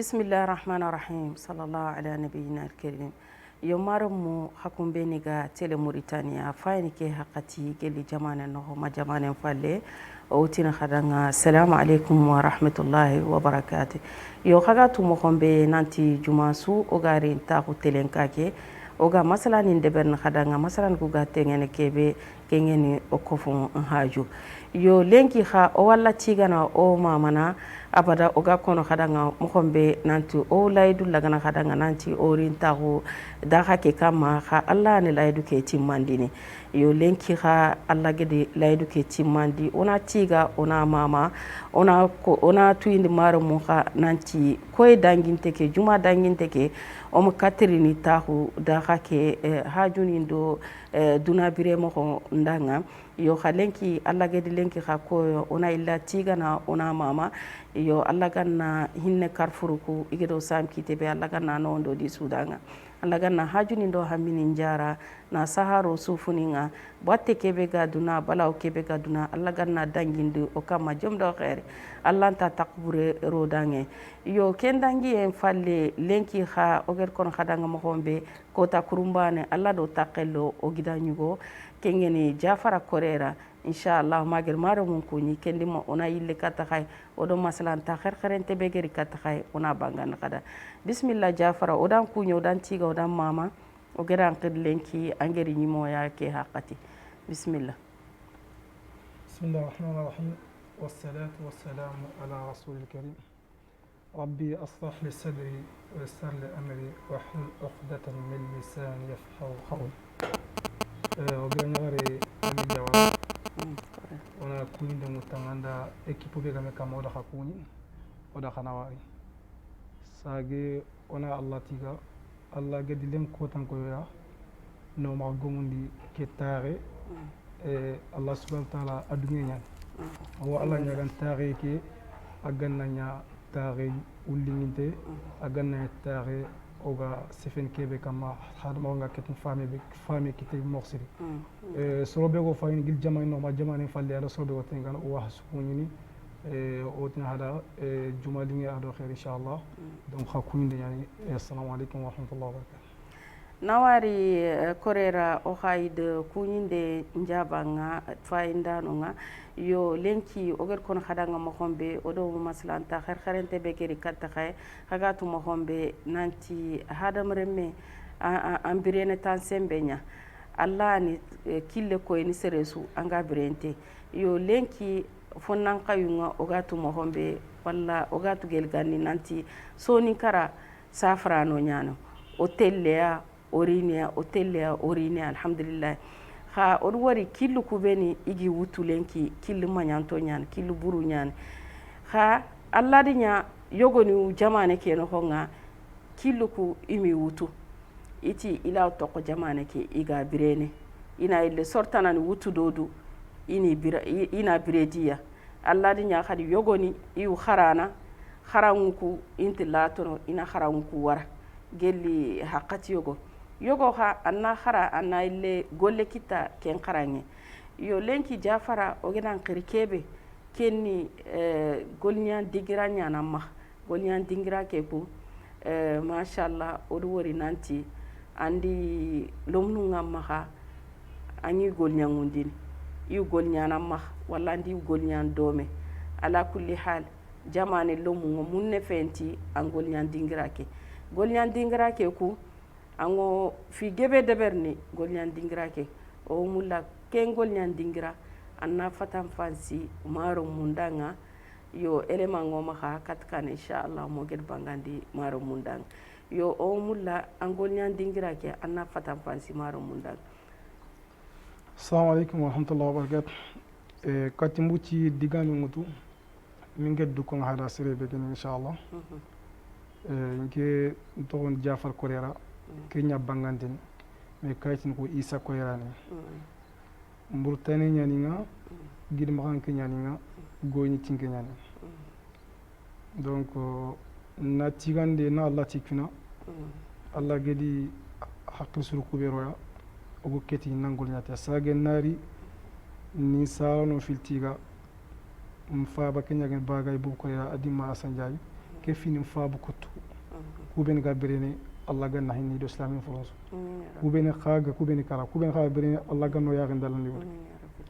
bismillahir rahmanir rahim sallallahu ala nabiyyina alkarim yo maramu hakumbe ni ga tele Mauritania fayni ke hakati geli jamane no ma jamane falle o tina khadanga assalamu alaikum wa rahmatullahi wa barakatuh yo khagatu mo khombe nanti jumasu o gari ta ko telenkake o ga masala ni debern khadanga masalan ku ga tengene kebe kengeni o kofon haju yo lenki kha o walla tigana o mamana abada o ga kono khadanga mo khombe nanti o laydu lagana khadanga nanti o rintago da hake kama kha Allah ne laydu ke timmandini yo lenki kha Allah gede laydu ke timmandi ona tiga ona mama ona tuindi maro mo kha nanti koy danginte ke juma danginte ke o mo katrini tahu da hake hajuni do dunabire mo ko ndanga yo khalenki Allah gede lenki kha ko ona illa tiga na ona mama yo Allah ganna hinne karfuruku igedo samkite be Allah ganna no ndo di sudanga Allah ganna hajuni ndo hamini njara na saharo sufuninga batte kebe gaduna balaw kebe gaduna Allah ganna dangindu o kama jomdo khair Allah ta takbure rodange yo kendangi en falle lenki kha oger kon khadanga mo hombe kota kurumbane Allah do takello o gidanyugo kengeni Jafara Korera inshallah magir maro mun kuni kendi mo ona yille kata khay odo masalan ta kharente be geri kata khay ona bangan kada bismillah Jafara odan kunyo odan tiga odan mama o geran qidlenki angeri nyimo ya ke haqati bismillah bismillahir rahmanir rahim wassalatu wassalamu ala rasulil karim rabbi ashrah li sadri wa yassir li amri wahlul 'uqdatan min lisani yafqahu qawli ogenyare amijawa ona kuni de mutanganda ekipo be game kama oda khakuni oda khanawari sage ona Allah tiga Allah gadi len ko tan ko ya no ma gomundi ke tare Allah subhanahu wa ta'ala adunya nyan o Allah nyagan tare ke aganna nya tare ulinginte aganna tare oga sefen kebe kama hadma nga ketin fami kite morsiri sorobe go fayni gil jamay no ma jamane falle ala sorobe go tengan o wahsukuni o tin hada jumalingi ado khair inshallah donc khakuni yani assalamu alaikum wa rahmatullahi wa barakatuh nawari korera o hayde kunyinde njabanga fayndano nga yo lenki oger kon khadanga mo hombe odo masalan ta kharente be geri katta khay hagatu mo hombe nanti hadam remme ambirene tan sembenya Allah ni kille ko ni seresu anga birente yo lenki fonnan kayunga ogatu mo hombe walla ogatu gel ganni nanti soni kara safrano nyano otellea orinia alhamdulillah ha on wari killu kubeni igi wutulenki killu manyanto nyan killu buru nyan ha Allah dinya yogoni jamane ke no honga killu ku imi wutu iti ila to ko jamane ke iga birene ina ile sortana ni wutu dodu ina birediya Allah dinya khadi yogoni iu kharana kharanku inti latono ina kharanku wara gelli haqqati yogo ha anna khara anna ile golle kita ken kharange yo lenki Jafara o gedan kirkebe kenni golnyan digira nyana ma golnyan dingira ke ku mashallah o wori nanti andi lomnu ngamma ha anyi golnyan undin yu golnyana ma walla andi golnyan dome ala kulli hal jamane lomu munne fenti an golnyan dingira ke ku ango fi gebe deberni golnyan dingira ke o mulla ken golnyan dingira anna fatan fansi maro mundanga yo elema ngoma ha katkan inshallah mo gel bangandi maro mundanga yo o mulla an golnyan dingira ke anna fatan fansi maro mundanga assalamu alaikum wa rahmatullahi wa barakatuh katimbuci digami mutu min geddu ko hada sirebe gen inshallah nke togon Jafar Korera kenya banganten me kaytin ko Isa Korera ne mburtani nyaninga gid makan kenya ninga goyni tinke nyani donc na tigande na Allah tikuna Allah gedi haqqi sur kuberoya ogo keti nangol nyata sage nari ni sawno filtiga mfa ba kenya gen bagay bu Korera adima asanjabi ke fini fabu kutu kuben ga berene Allah ga nahini do islami foros kuben khaga kuben kala kuben khaga berene Allah ga no yaga dalandi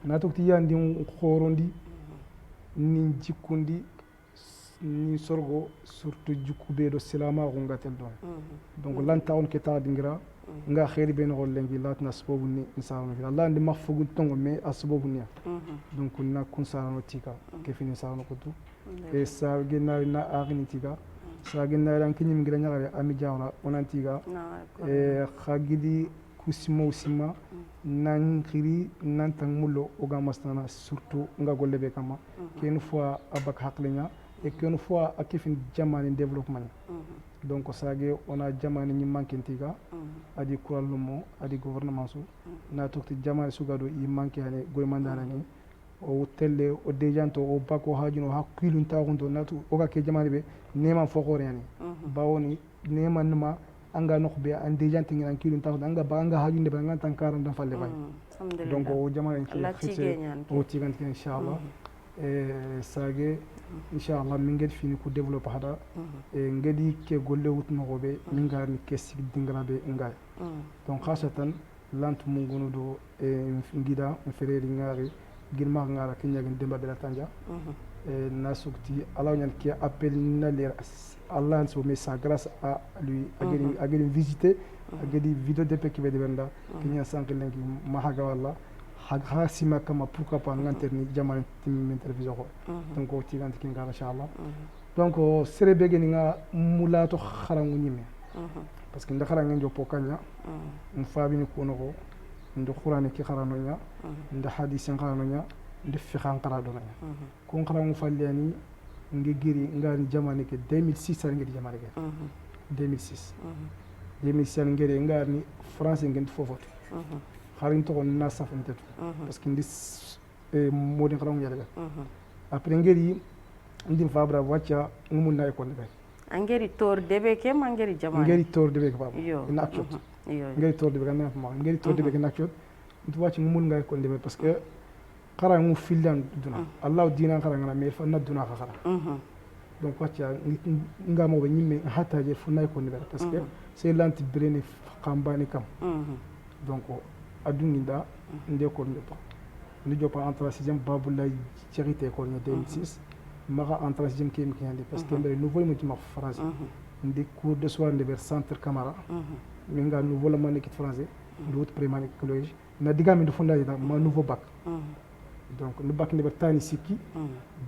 na tukti yandi khorondi ni jikundi ni sorgo surtout jukube do silama ko ngatel don donc lan tawn ke ta dingira nga khairi ben gol lengi latna sababu ni insanu fi Allah ndi mafugu tongo me asbabu ni donc na kun sarano tika ke fini sarano ko tu e sa genna na agni tika sa genna ran kinim ngira nyagare ami jawna onantiga e khagidi kusimo sima nan khiri nan tan mullo o ga mastana surtout nga golle be kama ken fois abak haklenya et qu'une fois à kifin jamani développement donc sage on a jamani ni mankintiga adi kurallumo adi gouvernement su na tokti jamani sugado i manki ane goy mandana ni o telle o dejanto o bako hajuno hakilun tagundo natu o ga ke jamani be neman fokore yani bawoni neman numa anga nokbe an dejanti ngi an kilun tagundo anga ba anga hajunde ba ngan tan 40 falle bay donc o jamani o tiganti inshallah sage inshallah min ngedi fini ko développer hada e ngedi ke golle wutno gobe min garni ke sig dingrabe ngay donc khasatan lant mu ngono do e ngida frère ngari girma ngara kenya gen demba bela tanja e nasukti alaw nyan ki appel na le Allah so mais ça grâce à lui ageni visiter agedi vidéo de pe ki be benda kenya sank lengi mahaga walla ha sima kama pourquoi pas nganterni jamane tim télévision ko donc o tiganti kin gara inshallah donc sere be geni nga mulato kharangu nyime parce que ndakhala ngen jopo kanya mfabi ni ko noko ndo qur'ani ki kharano nya ndo hadith kharano nya ndo fiqhan qarado nya ko kharangu fallani ngi giri ngani jamane ke 2006 ar ngi jamane ke 2006 ngere ngani france ngi fofoto harin to na safante parce que ndis modin kharangu yalla après ngeri ndim fabra wacca ngumun nay ko ndebe angeri tor debe ke mangeri jamane ngeri tor debe ke baba na akot ngeri tor debe na ma ngeri tor debe ke na akot ndu wacca ngumun ngay ko ndebe parce que kharangu filan duna allah dina kharanga na me fa na duna khara donc wacca ngamo be nyimme hatta je fu nay ko ndebe parce que c'est l'anti brene khambani kam donc adunginda ndeko ndepa ndi jopa en 3e babulay charité ko 2006 maga en 3e kim kiyandi parce que mbere nouveau mo ma français ndi cours de soir de centre camara mi nga nouveau la mané kit français l'autre primaire collège na digami do fonda ida ma nouveau bac donc le bac ndebe tani siki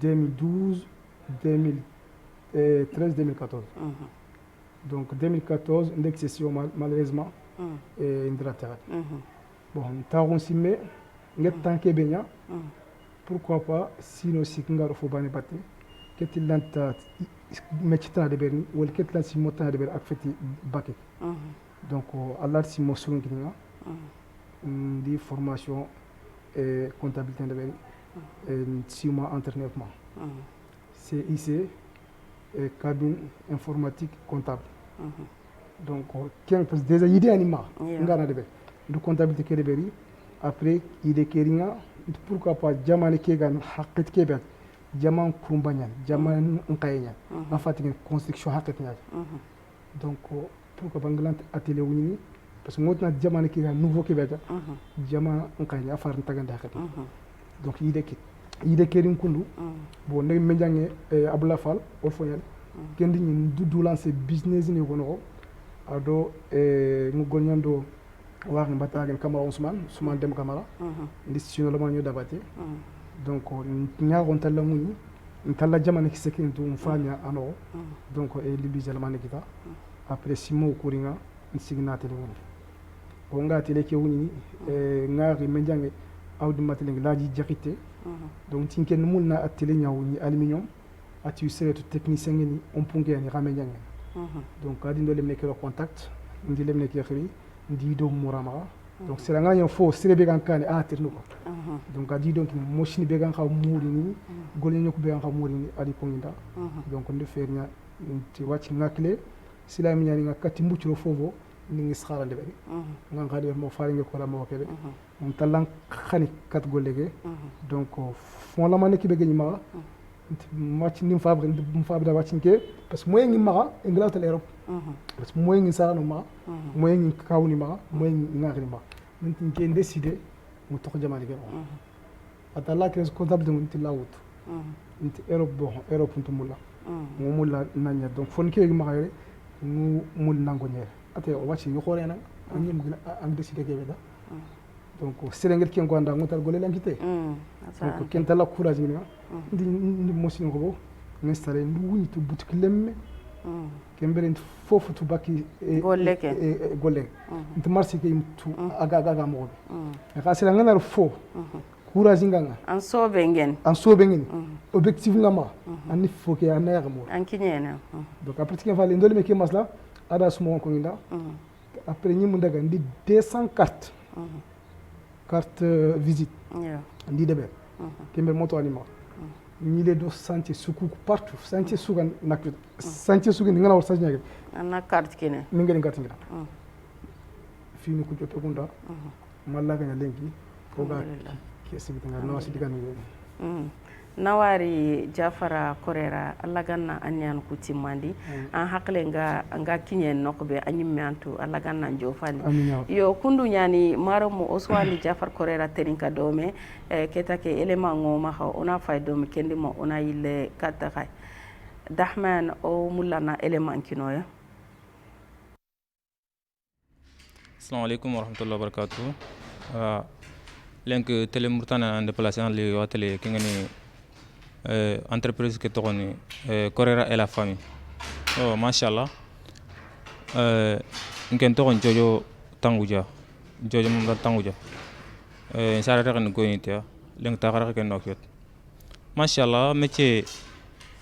2012 2013 2014 donc 2014 ndek session malheureusement et indrata bon taron simme nget tanke benya pourquoi pas sino sikngaro fo bani batte ketilanta mechita de berni wal ketlan si mota de ber ak feti bakke donc allah si mo sunginga di formation et comptabilité de berni et 6 mois entraînement CIC et cabine informatique comptable donc 15 parce déjà idée anima ngana de ber de comptabilité ke de beri après ide keringa pourquoi pas jamane ke gan haqqet ke bet jaman kumbanyan jaman nkayenya en fait une construction haqqet nya donc pourquoi pas nglant atelier wuni parce que motna jamane ke gan nouveau ke bet jaman nkayenya afar ntaganda haqqet donc ide kerin kundu bon ne menjange abla fal o foyal kendi ni du lancer business ni gono ado mu gonyando wax ni batagen Camara Ousmane Dem Camara décision la ñu dabati donc ñaagon talla muñu talla jamane ki sekin dum fanya ano donc e libizal man kita après simo kuringa signate le woni ko ngati le ke woni ngaari menjange awdi matele laaji jakite donc tinken mulna atele nyawni aluminium atu seretu technicien ni on punge ni ramenjange donc adi ndo lemne ke le contact ndi lemne ke xiri ndi do murama donc c'est la nganya fo sire be gankane a ternuko donc adi donc moshini be ganka muri ni golni ñoko be ganka muri ni adi ko nginda donc nde fernya ti wacci ngakle sila mi nyani ngakati mbuciro fofo ni ngi sxara de be ngan khadi mo faari ngi ko la mo kebe on talan khani kat gollege donc fon la mané ki be gni ma match ni fabre da watch ke parce que moyen ngi maga Inglaterra l'Europe parce que moyen ngi sara no maga moyen ngi kawni maga moyen ngi ngari maga min ke décider mu tok jamani gero ata la crise comptable de munti lawut inti Europe bo Europe ntumula mo mulla nanya donc fon ke ngi maga yore mu mul nango ñer ate o watch ñu xore na ñu mu am décider ke beda donc serengel ken ko anda ngotal gole lankite donc ken tala courage ni ndi mosin ko bo installé ndu wuni to boutique lemme kembere fofu to baki golle nti marché ke tu aga mo be ka sera ngana fo courage nganga an sobe ngen objectif ngama anni fo ke anaya mo an kinyena donc après ken fale ndole me ke masla ada sumo ko nda après ñi mu ndaga ndi 200 cartes carte visite ndi debe kembe moto anima ñi le do santé suku partout santé sugan nak santé sugan ngana war sajnya ana carte kene mi ngeen carte ngira fini ko jotte kunda malla ganya lenki ko ga ke sibita ngar no sidi kan nawari Jafara Korera Allah ganna anyan ku timmandi an hakle nga kinyen nokbe anyim mantu Allah ganna jofani yo kundu nyani maramu oswani Jafar Korera terinka dome ketake elema ngoma ha ona fay dome kendi mo ona yille katta khay dahman o mulana elema kinoya. Assalamu alaikum wa rahmatullahi wa barakatuh. Lenk tele murtana en déplacement li watele kingani entreprise ke tokoni Korera et la famille. Oh machallah. Nken tokon jojo tanguja. Jojo mum tanguja. Sara rek ko nitia lenk ta xara ke nokiyot. Machallah métier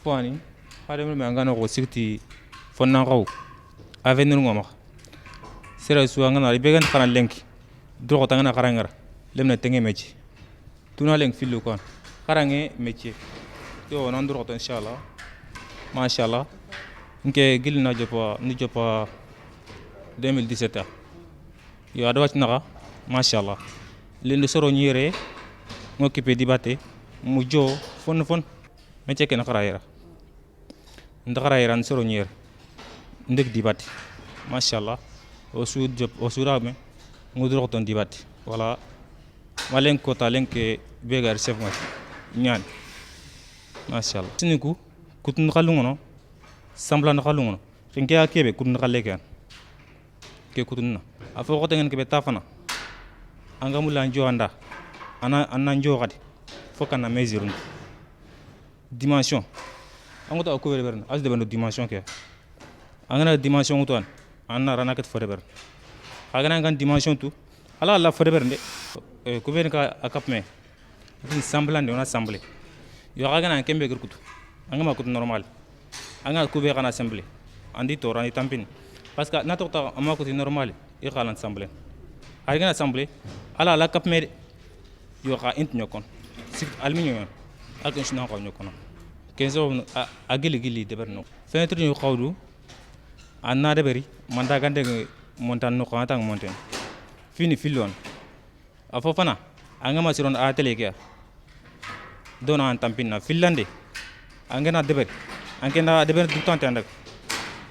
fani xadem me ngano ko sikti fonna xaw avenir ngoma. Sera suwa ngana ribegan xana lenki. Dro tangana xarangara. Lemna tenge métier. Tuna lenk filu kon. Xarange métier. Yo nanduro to inshallah machallah nke gilna jopa ni jopa 2017 yo adwat naga machallah lende soro ñire ngokipe dibate mu jo fon métier ken xaraira ndaxaraira soro ñire ndek dibate machallah o sud job o surame ngudro to dibate voilà malen ko talenke begar chef ma ñaan machallah siniku kutun khalungono samblan khalungono finke akebe kutun khalleke ke kutunna afo ko tengen kebe tafana angamula njoanda ana njo gadi fokana mesure dimension angoto ko berber as de bendo dimension ke angana dimension uton anna ranaket forever agana ngan dimension tu ala forever de ko ben ka akapme din samblan de on assemblée yo gana kembe gurkutu angama kutu normal anga kube kana assemblée andi torani tampin parce que na tokta ama kutu normal e khala assemblée ay gana assemblée ala la kapme yo ka int nyokon sik alminyo ak insna ko nyokon kenzo agili deberno fenêtre ñu xawdu anna deberi manda gande montan no ko tang monten fini filon afofana angama siron a télé ke dona tampina finlande angena deber du temps tandak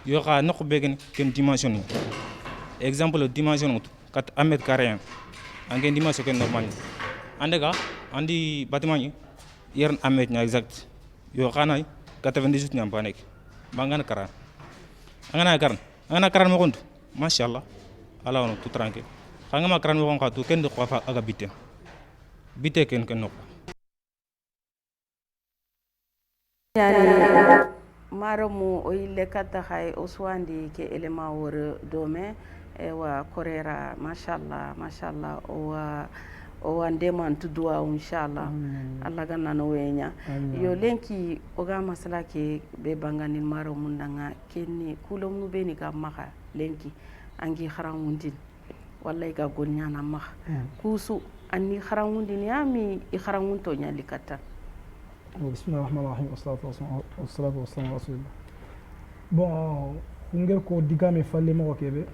yo xa nok begen ken dimension ni exemple dimension 4 mètres carrés angen dimension ken normal andega andi bâtiment ni yer 1 mètre nya exact yo xana 98 nyam banek mangana karan angana karan mo kontu machallah ala on tout tranquille xanga karan mo xatu ken do xofa aga bité ken nok yani maramu o yille katta hay o swandi ke elema wor dome e wa Korera machallah o wandeman tudwa inshallah Allah ganna no wenya yo lenki o ga masala ke be banganin maramu ndanga kenni kulom nu beni ga maka lenki angi kharawundin wallahi ga gonyana maka kusu anni kharawundin yami I kharawunto nyali katta. بسم الله الرحمن الرحيم والصلاة والسلام على رسول الله. Bon, ngel ko digame falle mo kebe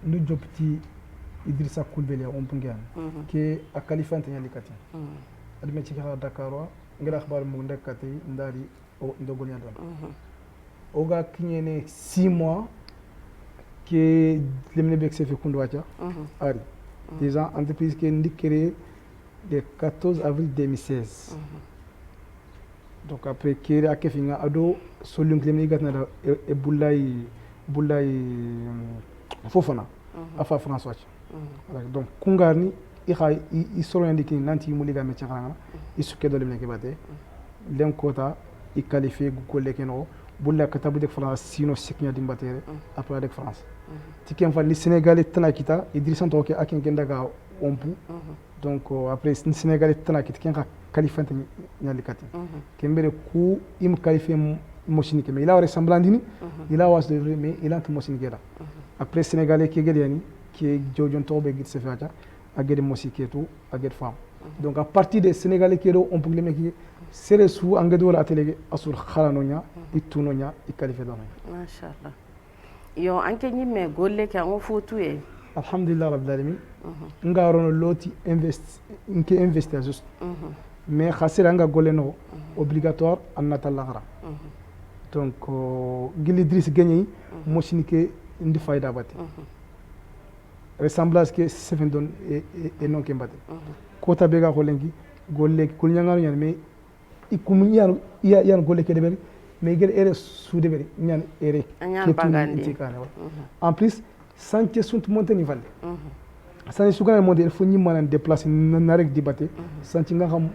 ndu jopti Idrissa Koulbeli on pungan ke a kalifante nyali kati adme ci kala Dakar wa ngara xabar mu ndekati ndari o ndogol ñadon oga kiñene 6 mois que lemne bek se fi kundwacha ari déjà entreprise qui est créée le 14 avril 2016 donc après kéré akefinga ado solung lemne gatna e bullay fofana afa françois donc kungarni i soroyandi kini nanti muliga me chakhanga i sukke do lemne ke bate len kota i qualifié golle keno bulla katabu de France sino siknya dimbatere après de France tikem fa ni Sénégalais tana kita Idrissa Toke akin gendaga ompu donc après ni Sénégalais tana kita ken ka qualifiante nyali kati kembere ku im qualifié mochini ke mais il a ressemblandini il a was de mais il a tout mochini geda après Sénégalais ke gediani qui jojon tobe git se fata agede mosiketu agede fam donc à partir des Sénégalais qui on peut les qui sere su angede wala atelier asul khalanonya itunonya ikalife dona machallah yo anke nyimme golle ka on fotu e alhamdulillah rabbil alamin ngarono loti investir juste mais khasira nga golle no obligatoire annata lakhra donc gili Idriss gagné mochinike ndi fayda bati ressemblance que seven don et non kembate kota bega ko lengi golle kul nyangaru nyan mais ikum yan golle ke debere mais gel ere sous debere nyan ere en plus santé sont monter ni valle santé sugana monter il faut ni manan déplacer na rek dibate santé nga xam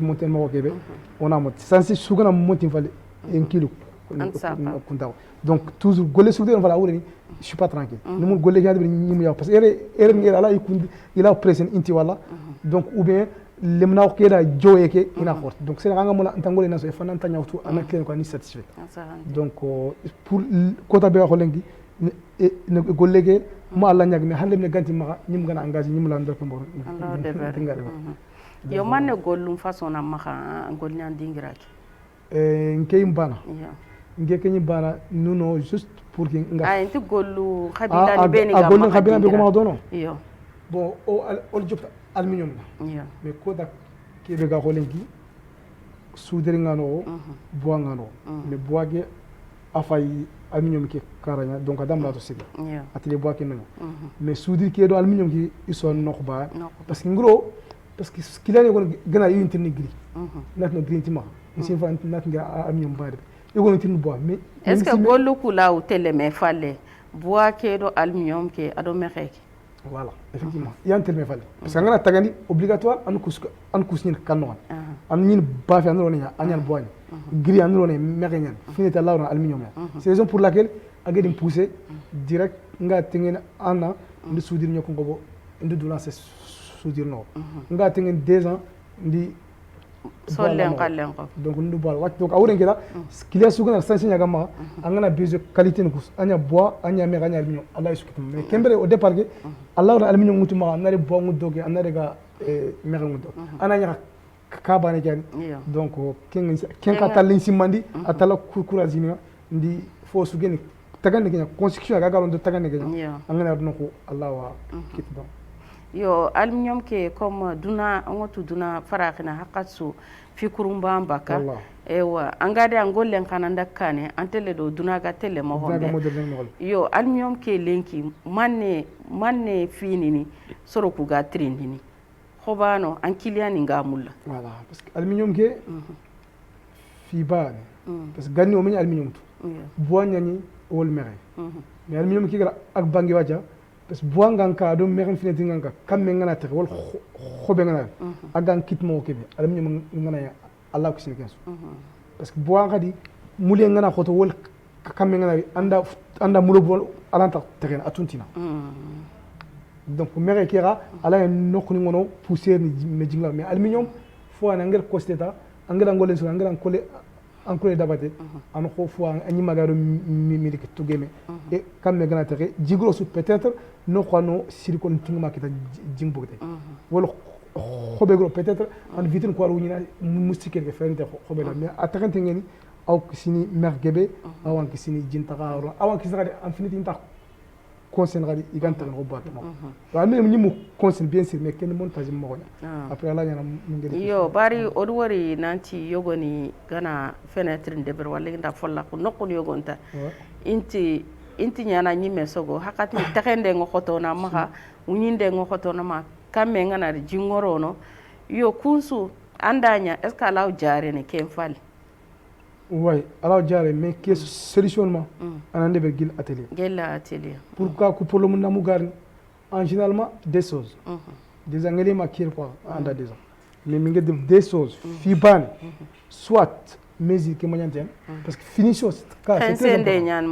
monter ma ko kebe on a monter santé sugana monter valle un kilo donc toujours golle sur on va la wuri je suis pas tranquille nous mon golle gade ni mu yaw parce que ere ngela la ikundi ila pression inti wala donc ou bien lemna ko da joyeke ina forte donc c'est nga mo ntangole na so fa nan tanyawtu ana ken ko ni satisfait donc pour kota be ko lengi ne golle ge mo alla nyag me hande ne ganti ma nyim gana engagé nyim la ndor ko mbor yo manne gollum façon na ma gol nyan dingiraki nkey mbana ngeke ni bana nuno juste pour que nga ay nti gollu khabila ni beni ga gollu khabila be ko ma dono yo bon o jopta aluminium yo mais ko da ke be ga holengi soudre ngano bois ngano mais bois ge afay aluminium ke karanya donc adam la to sigi atelier bois ke no mais soudre ke do aluminium ki iso nokba parce que ngro parce que skilane gon gana yinti ni gris natno green tima c'est fa nat nga aluminium baade mais est-ce que gollu kula ou tele me fallait bois ke do aluminium ke ado mexeki voilà effectivement il y a un tel me fallait parce que ngana tagani obligatoire an kusni kanno an nin ba fi andro nya anyal bois gris andro ne mexenya finita lawra aluminium c'est raison pour laquelle agedi pousser direct nga tingen ana ndi soudir nyoko ngobo ndi dula c'est soudir no nga tingen 2 ans ndi solen kallen ko donc ndu bal wat donc awren gela kilia sugana sanction nyaga ma angana besoin qualité ne kus anya bois anya me anya aluminium Allah yisukitum mais kembere au départ ge Allah na aluminium mutu ma nare bois ngudoge anare ga me ngudo ananya ka bane jan donc ken ka talin simandi atala kurazini ndi fo sugeni tagane kenya constitution ga garondo tagane kenya angana do ko Allah wa kitba yo aluminium ke comme duna ngotu duna farakina hakatsu fi kurumba mbaka ewa angade angollen kananda kane antele do duna ga tele mo honde yo aluminium ke lenki manne finini soro ku ga trindini khobano an kiliani ngamulla voilà parce que aluminium ke fi ba parce que ganni o men aluminium to bois nyani wol mere mais aluminium ke ak bangi waja parce que bois nganka do meren fineti nganka kamme ngana tek wol khobe ngana agan kitmo kebe aluminium ngana ya Allah ko sini kenso parce que bois ngadi mule ngana khoto wol kamme ngana anda mulo bol alanta tegen atuntina donc mere kera ala nokuni ngono pousser ni me jingla mais aluminium fo an ngel costeta angela ngolen so angela kole ankole dabate an ko fo anyi magaro mi ke tugeme e kamme gana tere jigro su peut-être no khono silicone tingma kita jingbogte wala khobe gro peut-être an vitin ko waru nyina mustike ke fente khobe la mais atakante ngeni aw kisini mergebe awan kisini jintaka awan kisaka an finiti inta conseil il gagne tan robot wa même ni mu conseil bien sûr mais ken montage mo après ala nyana ngeli yo bari odwori nanti yogoni gana fenêtre ndeber walla nda folla ko nokko yogonta inti nyana nyime sogo hakati taxende ngo khotona maha unyinde ngo khotona ma kamme ngana jingorono yo kunsu andanya est ce que law jare ne ken fal oui alors jare mais que solutionnement anande be gil atelier pourquoi que pour le monde namugar en généralement des choses des angélés makir quoi anda des ans mais minga des choses fiban soit mesure que moyanten parce que finition c'est très important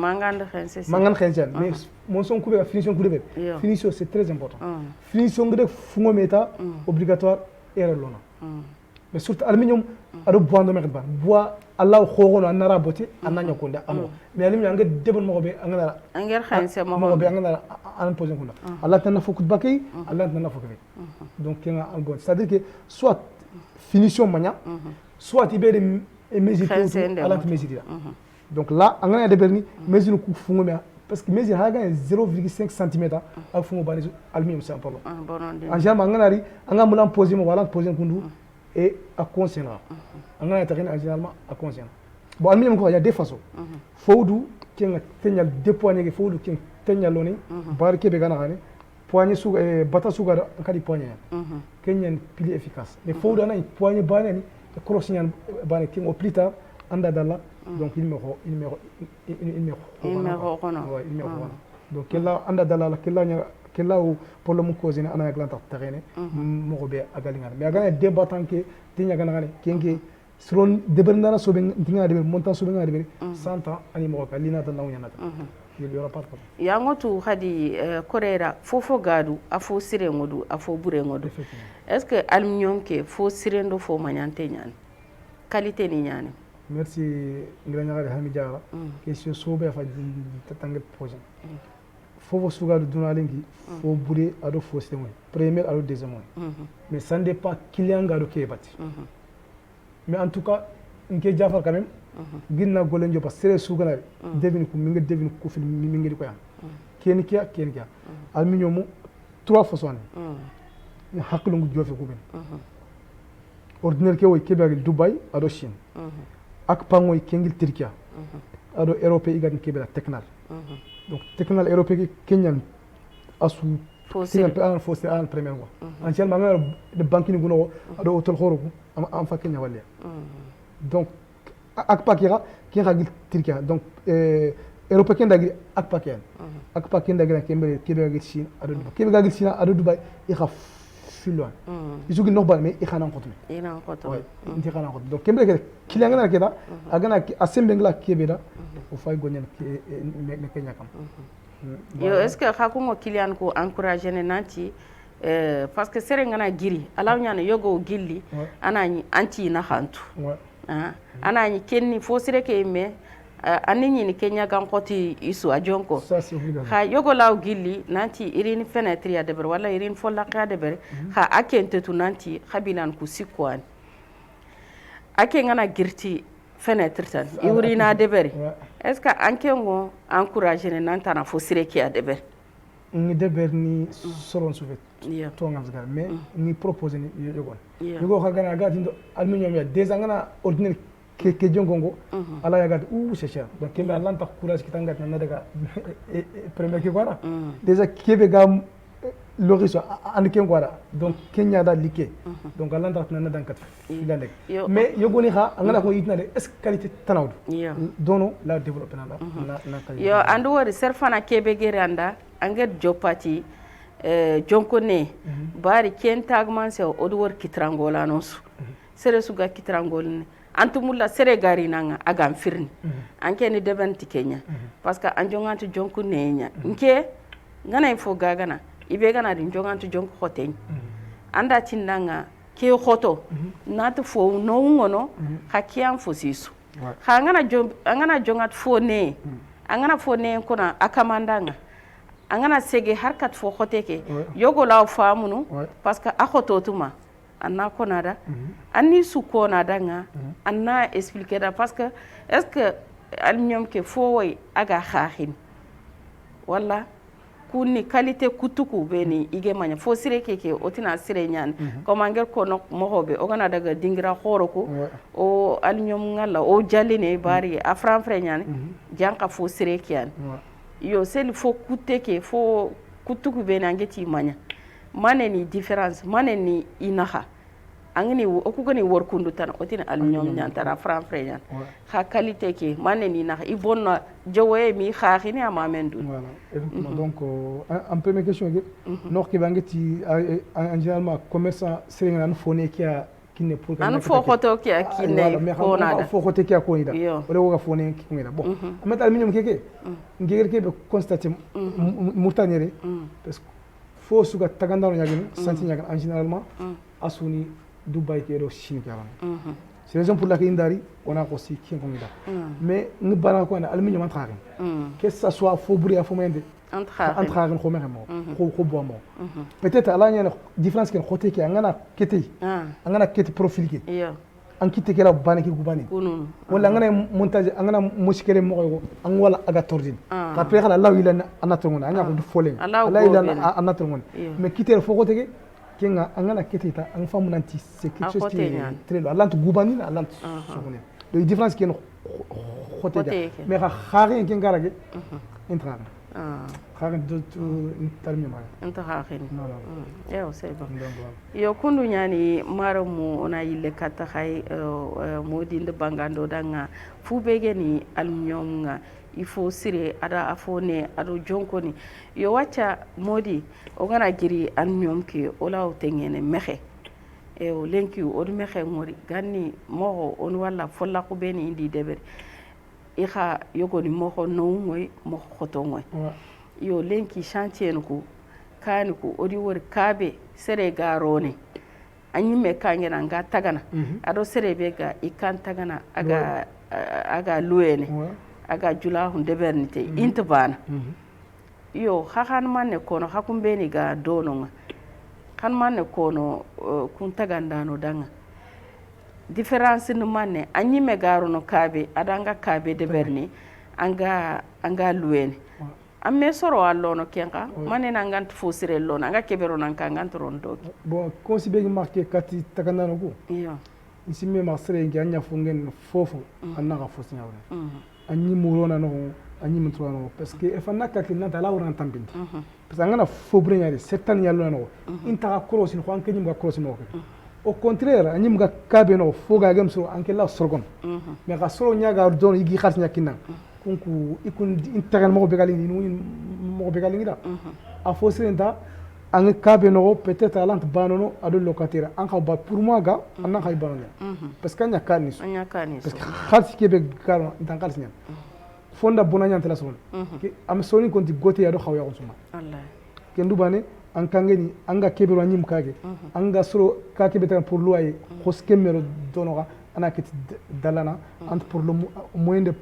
mais mon son couper finition couper finition c'est très important finition de fungo meta obligatoire erreur lona mais surtout aluminium ado bois no merba bois Allah khogono anara boti ananya konda amo mais aluminium nga debon mo be angana anger khanse mo be angana an poser konda Allah tan fokut bakay Allah tan fokut donc kenga al bon c'est à dire que soit finition mania soit ibere mesure Allah mesure donc là angana de berni mesure ku fungo me parce que mesure ha gagne 0,5 cm a fungo bani aluminium c'est important en général angana ri anga mulan poser mo wala poser kundu et à conscient en généralement à conscient bon aluminium ko il y a deux façons fawdu kenga tenyal dépoigner fawdu kenga tenyal loni barke be gana gane poigner sou bata sugar kadi poigner kenyen pili efficace mais fawdu ana poigner bane ni crossing bane kenga au plus tard anda dalla donc il me donc kella anda dalla kella o problème cause ni ana glanta terrain mo ko be agalinga mais agana débattant que tinya gana gane kenge selon debernana so ben tinga de montant so ben de 100 ans ani mo ka lina tan nawnya nata il y aura pas de problème ya ngotu hadi korera fofo gadu afo sire ngodu afo bure ngodu est-ce que aluminium ke fo sire ndo fo manyante nyan qualité ni nyane merci ngira nyaga hami jara question so be fa tangue projet faut sugar de donalingi faut bouler ado faut c'est moi premier ado deuxième moi mais ça ne dépend client gado ke bati mais en tout cas nke jafar quand même ginna golenjo pas sere sugar devine ko minga devine ko film minga di ko ya ken kia aluminium trois façons ni haklu ngu jofe ko ben ordinaire ke way kebe Dubai ado Chine ak pangoy kengil Turquie ado Europe igan kebe technal donc technal européen kenyan asu un fossé en premier mois en général de banque ni guno ado hotel khoro am fa kenya wala donc ak pakira ki ragil Turquie donc européen dagi ak paken dagi kembe kebe Chine ado kebe gagil Chine ado Dubai i khaf filwa isugi normal mais i khana khotme ina khoto ndi khana khot donc kembe ke kilanga na keda agana asembe ngla kebe da o fay gonyen me kenya kam yo est ce que hakungo kilian ko encourager ne nanti parce que sere ngana giri alaw nyana yogo gilli anani anti na khantu anani kenni fo sere ke me anini ni kenya kan khoti isu ajonko ha yogo law gilli nanti irin fenêtre ya deber wala irin folla ka deber ha akente tu nanti khabinan ku sikwan ake ngana girti fenêtre tan iwrina deber est ce que ankengo encourager ne nantana fo sere ki a deber ni deber ni soron suvet to ngam zagar mais ni proposer ni yogo khagana gadi aluminium ya des angana ordinaire ke jongongo ala ya gadi c'est cher donc kembe alanta courage kitanga na daga premier ki kwara déjà kebe gam loriso an ken kwara donc kenya da like donc alanta na dankat filande mais yogoni ha angana ko yitna de est qualité tanawdu dono la développer na yo andu wori serfana kebe geranda anget jopati jonkone bari ken tagman se odu wor kitrangola nonsu sere suga kitrangolni antumulla sere gari nanga agam firni anke ni debanti kenya parce que anjongantu jonku nenya nke ngana ifo gagana ibe gana din jongantu jonku hoten anda tinanga ke hoto natu fo no ngono hakiam fo sisu ha ngana jongat fo ne angana fo ne kona akamandanga angana sege harkat fo hoteke yogo law famunu parce que akhototuma anna konada anni su konada nga anna expliquer da parce que est ce que aluminium ke fo way aga khahin wala kunni qualité kutuku beni ige manya fo sire keke otina sire nyan comme anger kono mohobe o gana daga dingira khoroku o alnyom ngala o jalline bari afran frenyan janka fo sire kian yo sel fo kuteke fo kutuku beni angeti manya maneni difference maneni inaha angini okugani workundu tan otina alnyom nyan tara afran frenyan ha qualité ke maneni inaha ibonna jowe mi khaakhini ama mendu voilà effectivement donc en première question nok ki bangeti en généralement commerçant sénégalais foné qui ne pour an fo khoto ki akine ko nada fo khoto ki ko ida o rewo ga foné ki ngida bon amet aluminium keke ngegel ke be constater murtanere parce que fo suga tagandaro nyagin santi nyagan en généralement asuni Dubaï ke do Chine karam c'est raison pour laquelle indari on a aussi qui ngida mais nous bana ko na aluminium entrarin que ça soit fo buri a fo mende entrarin ko memo ko bo mo peut-être ala nyana différence ken khote ki ngana kete ngana kete profil ki an kite kala bana ki gubani wala ngana montage ngana muskele mo ko an wala aga tordin ka pe kala law ila anatongona anya ko folen ala ila anatongona mais kite fo khote ke kenga angana ketita ang famu nanti c'est quelque chose qui est très loin allant gubani allant sogone le différence qui est khote mais khari kenga rage intra khari do talmi ma anta khari yo c'est bon yo kundu nyani maramu ona yille kata khay modi nde bangando danga fubege ni alnyom nga il faut sire ada afone ado jonkoni yo wacha modi o gana giri an nyom ki ola o tengene mexe e o lenki o mexe ngori ganni mo on wala folla ko beni indi deber e kha yogoni mo ko no ngoy mo khoto ngoy yo lenki chantier ko kani ko odi wor kabe sere garone anyi me kangena nga tagana ado sere bega ikan tagana aga luene aga jula hunde bernite intbana yo khakan manne kono hakum beni ga dono kan manne kono kun tagandano danga différence ni manne anyi me garo no kabe adanga kabe de berni anga luene amme soro allono kenka manne nangant fosire lona anga kebero nan kangant rondo bon consibe marqué kati tagandano ko yo ici me masre nganya fungen fofo annaga fosinya wala anyi murona no anyi mutro parce que efana ka kinna ta lawran tambindi parce que ngana fobre nyari setan yallo no inta cross no anke nyimga cross no au contraire anyi mga kabe no foga gam so anke la sorgon mais ga soro nyaga don igi khas nyakina kunku ikun intagal mo begali ni mo begali ngira a fosrenta ang kabe no peut-être alant banono ado locataire an ka ba pour moi ga an ka banono parce que nya kanis parce que khas kebe garon dan kalis nya fonda bonanya tela son ke am soni konti gote ya do khawya on suma Allah ken dubane an kangeni anga kebe ro nyim kage anga soro ka kebe tan pour loyer khos kemero donoga ana ket dalana ant pour le moyen de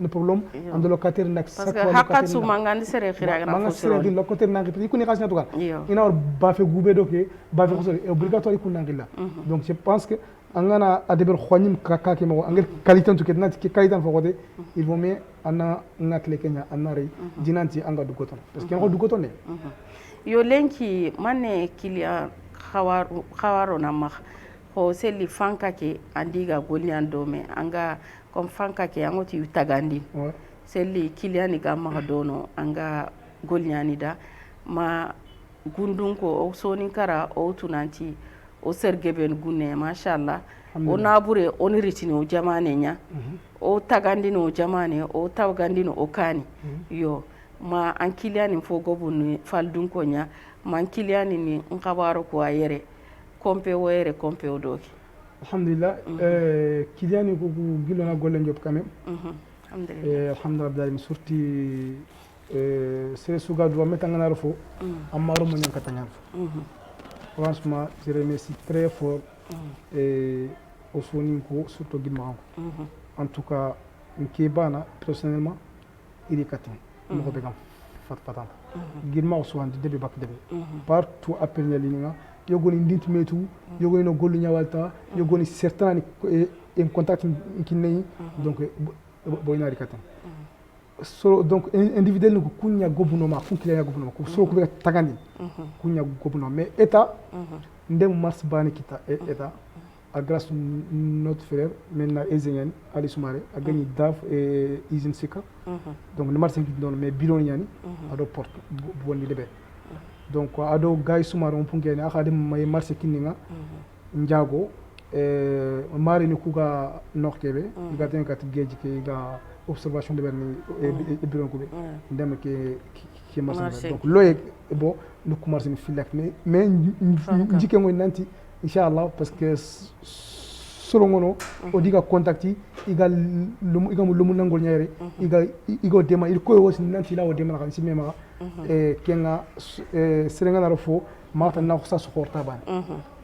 le problème and locataire nak parce que hakatsu mangandi sere khira na manga sere di locataire nak ikuni khasna to ina or ba fe gube do ke ba fe khosori obligatoire ikun nangilla donc je pense que angana adeber khwanim kaka ke mo angel qualité to ke nati ke qualité fo côté il vaut mieux ana ngakle kenya anare dinanti anga du goton parce que ngo du goton ne yo lenki manne kilia khawaro na ma ko seli fanka ke andiga golyan do me anga comme fanka ke angoti tagandi selli kiliani ga ma dono anga golnyani da ma gundun ko o soni kara o tunanti o sergeben gunne mashallah o nabure on ritini o jamane nya o tagandi no jamane o tawgandi no o kani yo ma an kiliani fo gobun faldun ko nya man kiliani ni ngabaro ko ayere kompe were kompe odoki alhamdulillah kiliani ko gilona golle job quand même alhamdulillah dal mi surti sere suga do metanga rafo amaro mo nyanka tanyam franchement je remercie très fort au soninko surtout gilma en tout cas nkebana personnellement il est katin mo be gam fat gilma o so ande debe bak debe partout appel yalinga yogoni ndintu metu yogoni no gollu nyawalta yogoni certains en contact kinni donc boyna rikatan soro donc individuel ni kunya gobuno ma kun kila gobuno ma ko soro ko be tagandi kunya gobuno mais état ndem mars bani kita état à grâce notre frère maintenant Ezengen Ali Soumaré a gagné DAF et Izine Sika donc le mars qui donne mais bidon yani ado porte bonni debe donc ado gay Soumaré on pungene akade may mars kininga ndiago mari ni kuga nokebe ga ten kat geji ke ga observation de berni e bidon ko be ndem ke mars donc loye bon nous commencer filak mais njike ngoy nanti inchallah parce que solo ngono o diga contacti igal lumu nangol ñayre igo dema il koy wosi nanti la o dema kan si mema kenga serenga na fo ma tan na ko sa soxorta ban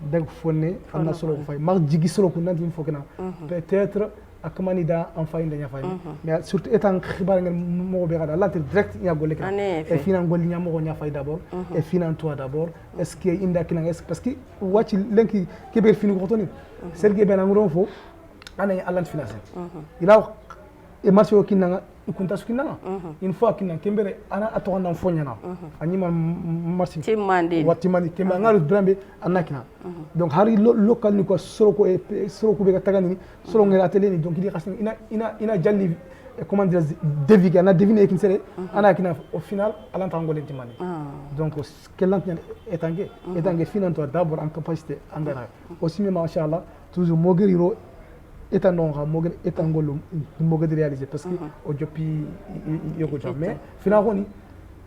dag fonne amna solo ko fay ma jigi solo ko nanti fo kana peut-être akamani da en fay ndanya fay mais surtout étant xibar ngel mo be gada l'entrée direct ya golle kan et finan golli nya mo nya fay d'abord et finan toi d'abord est-ce que inda kinan est parce que wati lenki kebe fini ko toni serge ben ngron fo ana allant financer ila e marché kinanga ikunta sukinanga une fois kinan kembere ana atonda fonyana anyima marché timandi watimani kemba ngalu drambe anakina donc hari local ni ko soro ko be tagani soro ngela télé ni donc il reste ina jalli comment dire deviga na deviner kin sere anakina au final alanta ngolé timani donc kelant etangé finanto d'abord en capacité andana aussi même machallah toujours mogeriro étant non moger étant ngolo moger de réaliser parce que au jopi yoko jamais finalement ni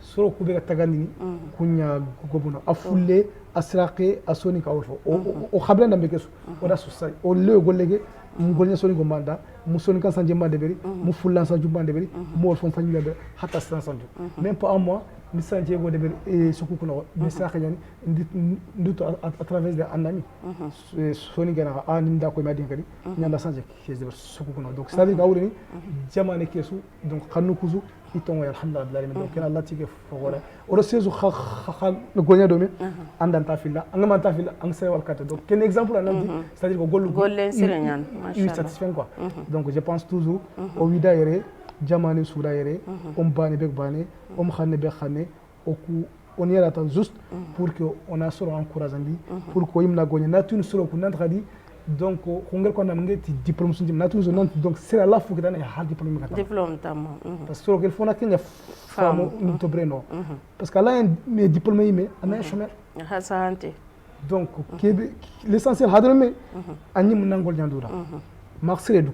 soro ko be tagani kunya gobuna afulle asraqe asoni ka o khabla ndambe kesu o da susai o le gollege mu golnya soni go manda mu soni kan sanje mande beri mu fullan sa jumba de beri mo fon fanyula be hatta san sanju même pas un mois ni sanje go de beri e sukuku no be saxa yani nduto à travers de anami soni gana an nda ko madi kadi nyanda sanje kes de sukuku no donc ça veut dire ni jamane kesu donc khanu kuzu itongo alhamdulillah donc Allah tige fogora oro sezu kha gonya domi andanta filla angama ta filla ang sewal kata donc quel exemple là c'est-à-dire que gollen sirenyan machallah satisfait quoi donc je pense toujours au widayere jamane soudayere bani bek bani khane be khane oku on y attend juste pour que on a solo encourageandi pour que imna gonya natun solo ku nantradi donc khongel ko nam ngeti diplôme sundim natun zo nanti donc c'est la fu kedana ha diplôme kata diplôme tam parce que il faut na kenya famo to breno parce que là mes diplômes yime ana chômeur hasante donc l'essentiel hadreme anyi mun nangol nyandura maksire du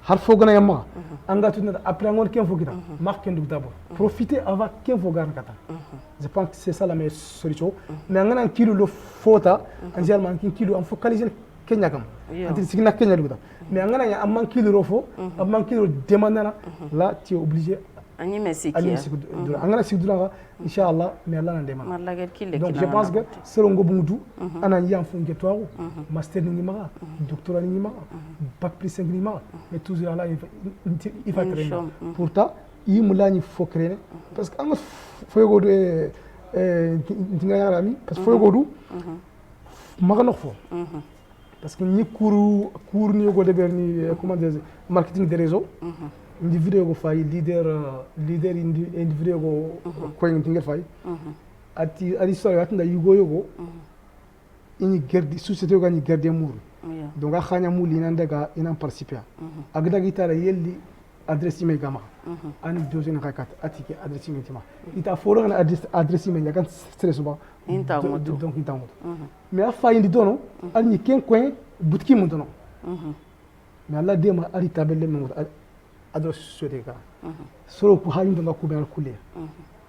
har fo gana yamma anga tunna après ngol ken fo kita mak ken du d'abord profiter avant ken fo gar kata je pense que c'est ça la meilleure solution mais ngana kilo lo fota anjal man kin kilo am focaliser kenya kam anti signa kenya du mais ngana ya am man kilo ro fo am man kilo demandana là tu es obligé ani mesiki angana sigdura inchallah mais Allah na demande mallaget kille donc je pense que selon go bungudu ana yam funke toaru master ni mara doctorat ni mara bac plus 5 ni mara mais toujours là il va traîner pourtant il mulani faut créer parce que anga faut go de tinga yarami parce que faut go du magano fo parce que ni cours ni go de berni comment dire marketing des réseaux indi vidéo go fay leader indi vidéo go ko ngi fay ati story atunda yugo yogo ini gerdi société go ni gerdi mur donc a khanya muli nan daga ina participer agda gitara yelli adresse email gama ani dozen rakat atike adresse email tima ita foro na adresse email yakan stress ba donc inta moto mais a fay indi dono ani ken coin butki mun dono mais Allah dema ari tabelle men adresse société ka solo ko hañu nga ko ben kulé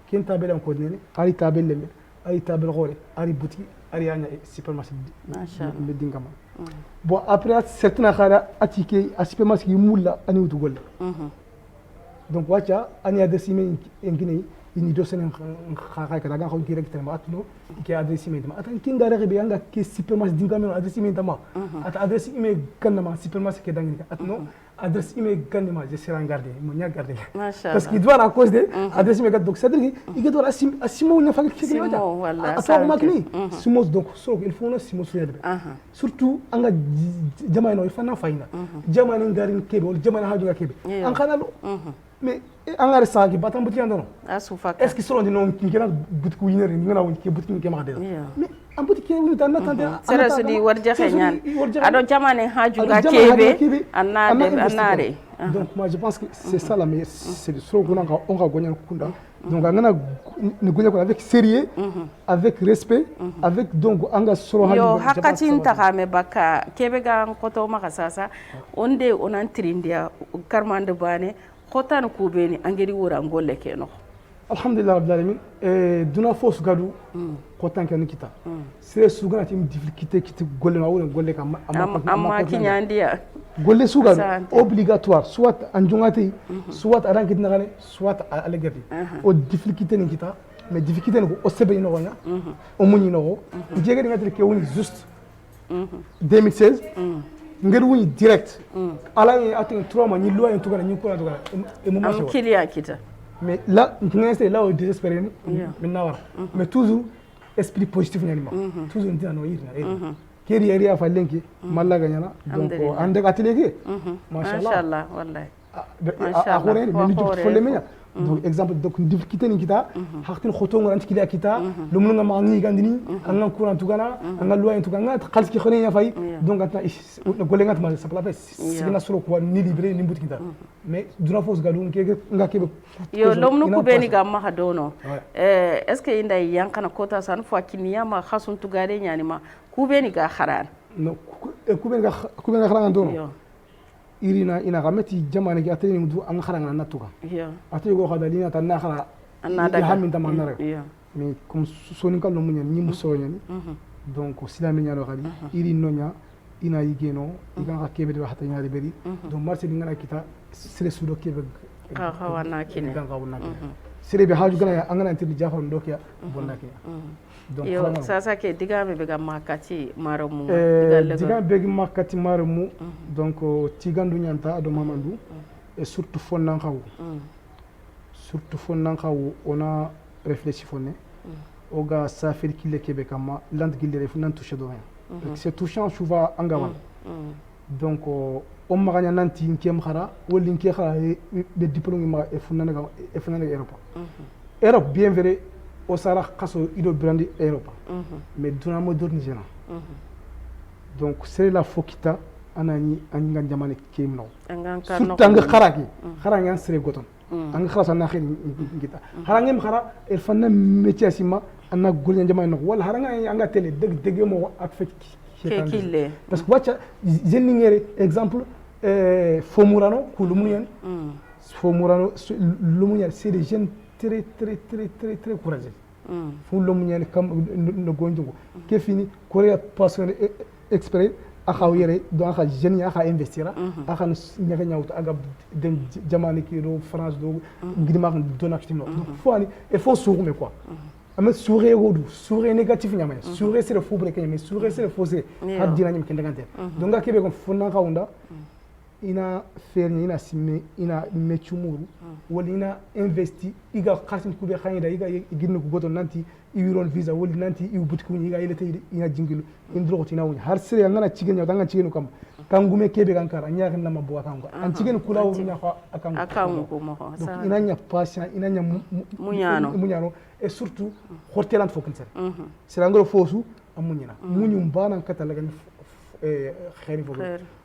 ken tabelle ko nene ari tabelle me ari tabelle gore ari boutique ari anya supermarché machallah me dingama bon après certains khara atike a supermarché mulla ani wutu golle donc wacha ani adresse email engine ini do senen khara ka daga ko ki rek tama atno ki adresse email ma atan kin ngare be anga ki supermarché dingama adresse email tama at adresse email kanama supermarché ke dangini atno adresse email gandima je serai gardé mon nya gardé parce qu'il doit à cause de adresse email donc c'est à dire il doit asimo nya fa kiki wata ato makni simo donc so il faut no simo so yadbe surtout anga jama no ifana faina jama ni garin kebe wala jama na haju kebe an kanalo mais angare sagi batam buti andano est-ce que selon non ngena butku yinere ngena won ke butku ngema de mais an buti ke woni tan natande sera so di warja xenyan ado jamane haju ga kebe anare donc moi je pense que c'est ça la meilleure c'est le solo on ga gonyan kunda donc angana ni gonya ko avec sérieux avec respect avec donc anga solo haju yo hakati ntakame baka kebe ga koto makasasa onde onan trindia karmande bane khotan kubeni angeri wora ngolle keno alhamdulillah rabbil alamin duna fos gadu khotan kan kita c'est sugana tim difficulté kiti golle ma wona golle kam amma kinyandia golle sugadu obligatoire soit anjungati soit arankit nagane soit alegati o difficulté ni kita mais difficulté ko o sebe no wona o munyi no jege ngati ke woni juste 2016 ngir woni direct ala yi atin 3 mois ni loi en tout cas ni ko la et moment am client kita mais là c'est là au désespéré maintenant mais toujours esprit positif ni ma toujours ndina no yirna keri area fa lenki malaga nyana donc ande atelier machallah wallahi akhore ni du folle menya donc exemple donc difficulté ni kita haktin khoto ngant kila kita lumnu nga mani gandini anga courant tugana anga loi en tugana khalski khone ya fay donc atna golle ngat ma sa place signa solo ko ni libre ni mbut kita mais duna fos galun ke nga kebe yo lumnu ku beni ga ma hadono est ce que inda yankana kota san fo kiniya ma khasun tugade nyani ma ku beni ga kharan no ku beni ga kharan dono irina ina gameti jamane ki ateni mudu an kharanga natuka ateni go khadalina tan nakhara anada hamin tamanare mais comme soni kan no munyen ni musoyani donc silami nyalo khali iri nonya ina yigeno iga kebe de hata nyaari beri donc marché ni ngana kita sere sudo kebe wana kine ganga wona sere be haju gana angana intini jafar ndokia bonna ke donc yo sasa ke digame be gam makati maramu digame be gam makati maramu donc tigandu nyanta do mamandu et surtout fonnan khawu on a réfléchi fonné oga safir kile kebe kama land gilere funan touché do rien c'est touchant souvent angawan donc on maganya nanti nkem khara woli nke khara be diplôme ma e funana Europe bien vrai au sara kaso ido brandi Europe mais duna modernisé donc c'est la fokita anani anga jamane kemno surtout anga kharaki an sere goton anga khara na khini ngita harangem khara el fanna métier sima anna golnya jamane wala haranga anga télé deg mo ak fek kekille parce que wacha jeningere exemple Fomurano Kulumunian Fomurano Lumunian c'est des jeunes très courageux Fulumunian comme le gonjongo qui fini Corée passionné exprès à khawire donc à jeune à investira à kan ñaka ñawto aga dem jamani ki do France do gidima donatino foni il faut sourire quoi mais sourire wodu sourire négatif ñama sourire c'est le faux break mais sourire c'est le faux hadina ñam kendangante donc ga kebe ko fonna kawunda ina ferni ina simme ina mechumuru wala ina investi iga khasin kube khayida iga ginno ko goto nanti iwiron visa wala nanti iw butku ni iga ilete ina jingilu indro tina wunya har sire ngana cigenya danga cigenu kam kangume kebe kankara nya kan lama bo kanko an cigenu kula wunya fa akangu ko mo donc ina nya patient ina nya munyano et surtout hortelant fokunser c'est ngoro fosu amunyina munyum bana katalaga khayri fo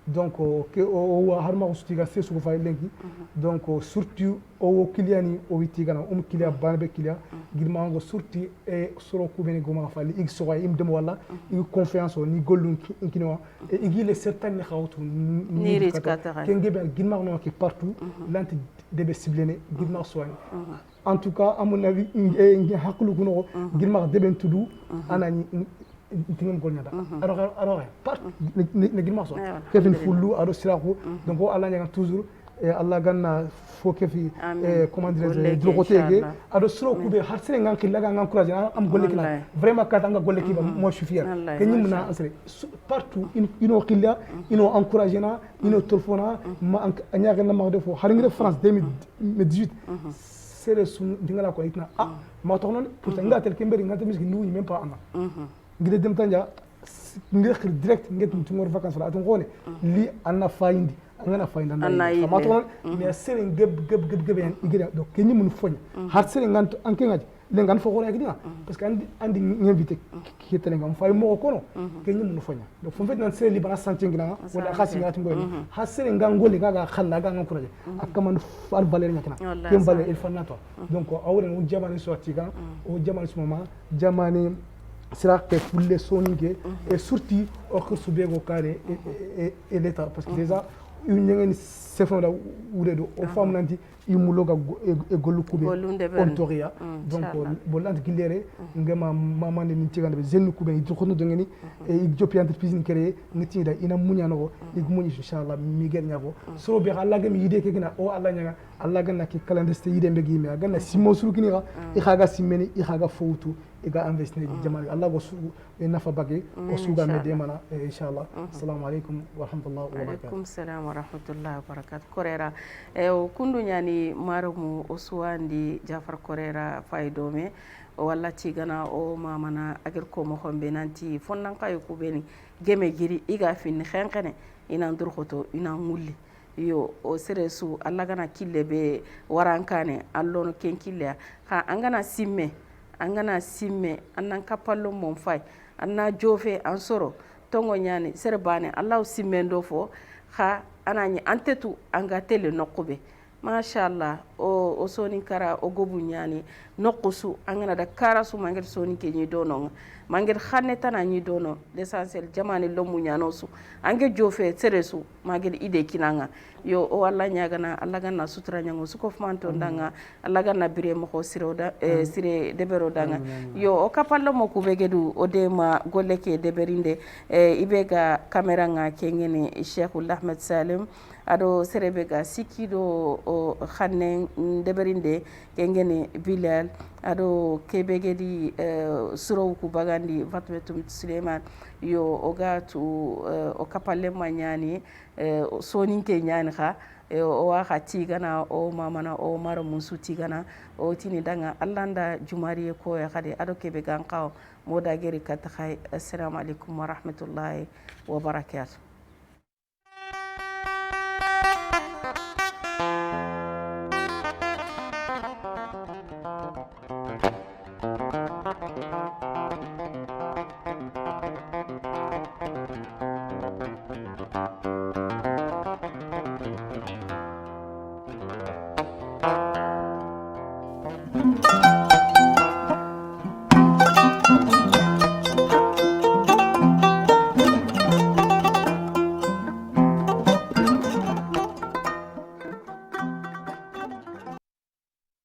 donc o harma ustiga sesu ko fay lenki donc surtout o kiliani o witigana kilia banbe kilia girma ngo surtout e soro ko bene goma fali ig so way im dem wala ig confiance ni golun kino e igi le certain khawtu ni riskata ken gebe girma no ki partout lanti debe ciblene girma so en tout cas à mon avis ngi haklu kuno girma debe tudu anani tingam gol nyada alors part ne gilma so kevin fullu ado siraku donc o alla nyanga toujours Allah ganna foke fi comment dire drogote ado suro kube har sere ngan killa ga ngan courage am golle kila vraiment ka tanga golle kiba mo suffire ke nyimna asre partout ino killa ino encourager na ino telefona ma anya ga na ma defo har ngi France 2018 sere sun dingala ko itna ma to non pourtant ngatel kemberi ngatel miski nu même pas ana ngide dem tanja ngir direct nget ngor vacances la atun gone li anna fayindi angana fayinda ma to mais sere geb en igira donc kenyi mun fonya har sere nganto anke ngaji le ngan fo gore gidina parce que andi invité ki tele ngam fay mo ko no kenyi mun fonya donc fo fet nan sere li bana santi ngina wala khasi ngati ngoy har sere ngangole ga khalla ga ngam kuraje akaman fal valer ngakina kem valer il fanato donc awre no jamani sorti ga o jamani suma jamani sera que pour les soningue et surtout au cours de go carré et l'état parce que déjà une ngeni sefon da wuredo o fam nanti imuloga e gollu kube ontoria donc bolante gilere ngema mamande ni tigande be zennu kube ni to khono dongeni e jopi entreprise ni créé ngati da ina munya no ig munyi inshallah mi gel nyako so be Allah gam yide ke gina o Allah nyaga Allah ganna ki calendrier yide be gimi ganna simo suru kini ga i khaga simeni i khaga foutu e ga investir jamal Allah go su nafa bagi o su ga me de mana inshallah assalamu alaikum wa rahmatullahi wa barakatuh. Wa alaikum salam wa rahmatullahi wa barakatuh. Korera o kundu nyani marumu osuwandi Jafar Korera faydome walla tigana o mamana agir ko mo hombe nanti fonnan kayo kubeni geme giri iga finni khenkene ina ndur khoto ina mulli yo o seresu alla gana kille be warankane allono ken kille ha angana simme annan kapallo mon fay anna jofe an soro tongo nyani serbane allah simmendo fo ha anani antetu anga tele nokube mashallah o soni kara o gobu nyani nokusu angana da kara su mangel soni ke nyi dono mangel khanne tana nyi dono l'essentiel jamani lomu nyano su ange jofe seresu mangel ide kinanga yo o walla nyagana allah ganna sutra nyango su ko fanto ndanga allah ganna bire mo ko siroda sire debero danga yo o kapallo mo ku begedu o dema golle ke deberinde ibega camera nga kengene Cheikhul Ahmed Salim ado serebe ga sikido o khanne deberinde kengene Bilal ado kebegedi suro ku bagandi Fatmetum Suleiman yo o gatu o kapalle manyani soninke nyani kha o wa khati gana o mamana o maro musu tigana o tini danga allanda jumari ko ya khade ado kebe gan qaw moda geri kat khay assalamu alaikum wa rahmatullahi wa barakatuh.